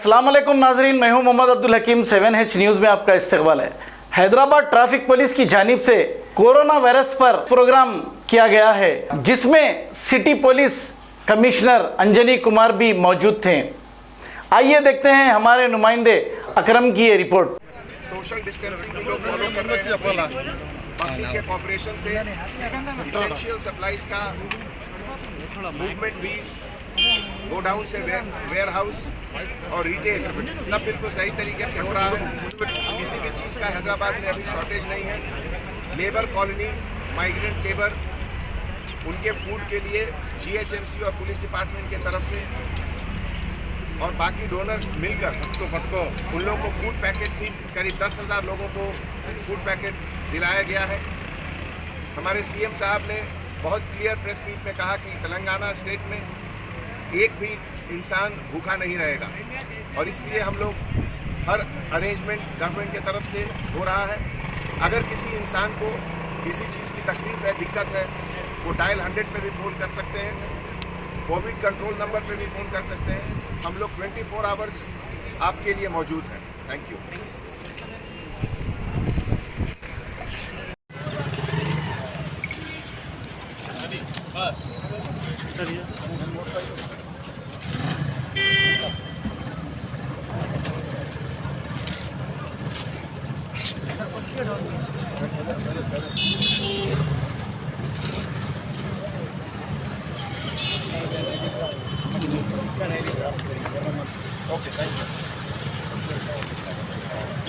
अस्सलाम वालेकुम नाजरीन, मैं हूं मोहम्मद अब्दुल हकीम। 7H न्यूज़ में आपका इस्तकबाल है। हैदराबाद ट्रैफिक पुलिस की जानिब से कोरोना वायरस पर प्रोग्राम किया गया है, जिसमें city police commissioner Anjani Kumar भी मौजूद थे। आइए देखते हैं हमारे नुमाइंदे अकरम की ये रिपोर्ट। सोशल डिस्टेंसिंग भी लोग फॉलो कर रहे हैं। पब्लिक के कॉपरेशन से इसेंशियल सप्लाईज का मूवमेंट भी गोडाउन से वेयर हाउस और रिटेल सब बिल्कुल सही तरीके से हो रहा है। किसी भी चीज़ का हैदराबाद में अभी शॉर्टेज नहीं है। लेबर कॉलोनी, माइग्रेंट लेबर, उनके फूड के लिए GHMC और पुलिस डिपार्टमेंट की तरफ से और बाकी डोनर्स मिलकर उन लोगों को फूड पैकेट भी करीब 10,000 लोगों को फूड पैकेट दिलाया गया है। हमारे CM साहब ने बहुत क्लियर प्रेस मीट में कहा कि तेलंगाना स्टेट में एक भी इंसान भूखा नहीं रहेगा और इसलिए हम लोग हर अरेंजमेंट गवर्नमेंट की तरफ से हो रहा है। अगर किसी इंसान को किसी चीज़ की तकलीफ है, दिक्कत है, वो डायल 100 पे भी फ़ोन कर सकते हैं। कोविड कंट्रोल नंबर पे भी फ़ोन कर सकते हैं। हम लोग 24 आवर्स आपके लिए मौजूद हैं। Thank you.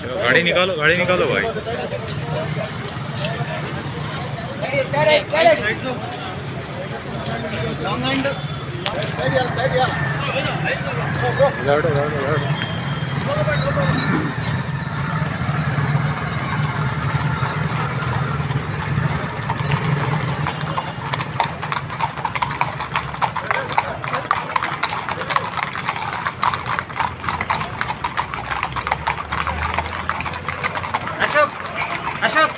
चलो गाड़ी निकालो भाई। अशोक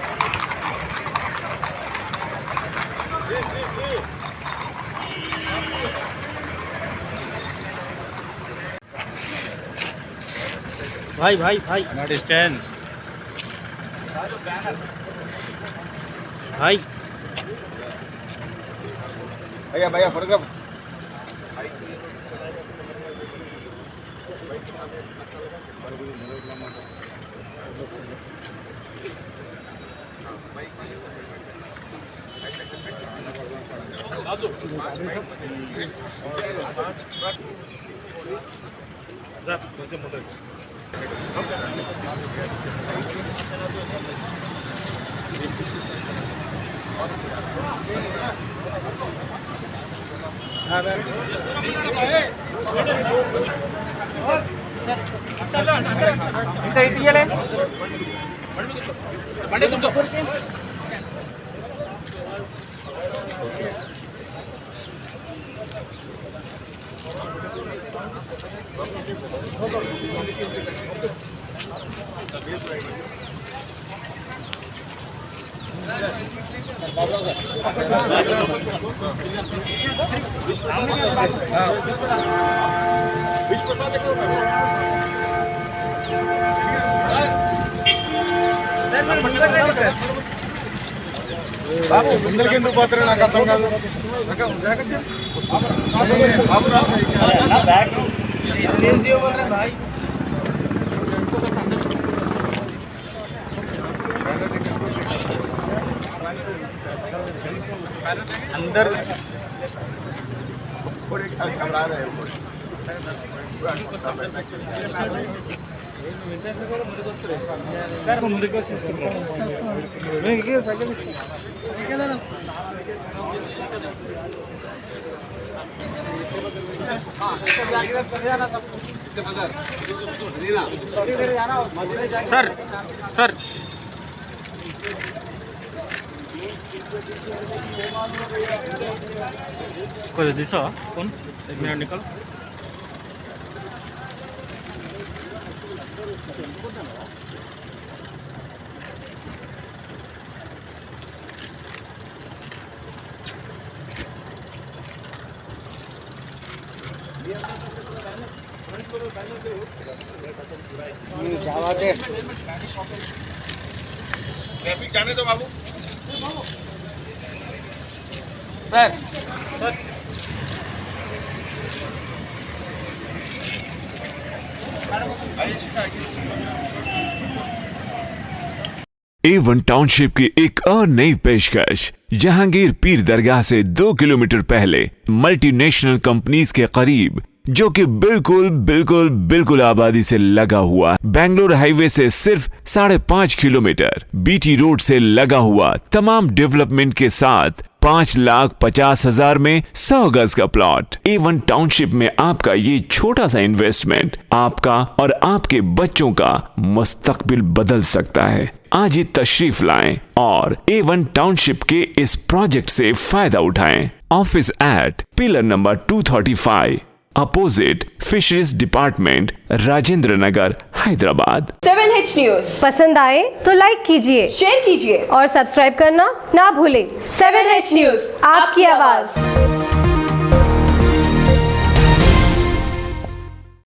भाई नॉट डिस्टेंस भाई भैया फोटोग्राफ బాబు ముందరికి ఎందుకు పోతారో నాకు అర్థం కాదు. अंदर घबरा रहे हैं। ముందుకు सर कुछ दिशा कौन 1 मिनट निकल ट्रैफिक जाने दो बाबू। A1 टाउनशिप की एक और नई पेशकश। जहांगीर पीर दरगाह से 2 किलोमीटर पहले मल्टीनेशनल कंपनीज के करीब, जो कि बिल्कुल आबादी से लगा हुआ, बेंगलोर हाईवे से सिर्फ 5.5 किलोमीटर, बीटी रोड से लगा हुआ, तमाम डेवलपमेंट के साथ 5,50,000 में 100 गज का प्लॉट। A1 टाउनशिप में आपका ये छोटा सा इन्वेस्टमेंट आपका और आपके बच्चों का मुस्तकबिल बदल सकता है। आज ही तशरीफ लाएं और A1 टाउनशिप के इस प्रोजेक्ट से फायदा उठाएं। Office at pillar number 235 opposite fisheries department, Rajendra Nagar, Hyderabad. 7H news पसंद आए तो लाइक कीजिए, शेयर कीजिए और सब्सक्राइब करना ना भूलें। 7H न्यूज, आपकी आवाज।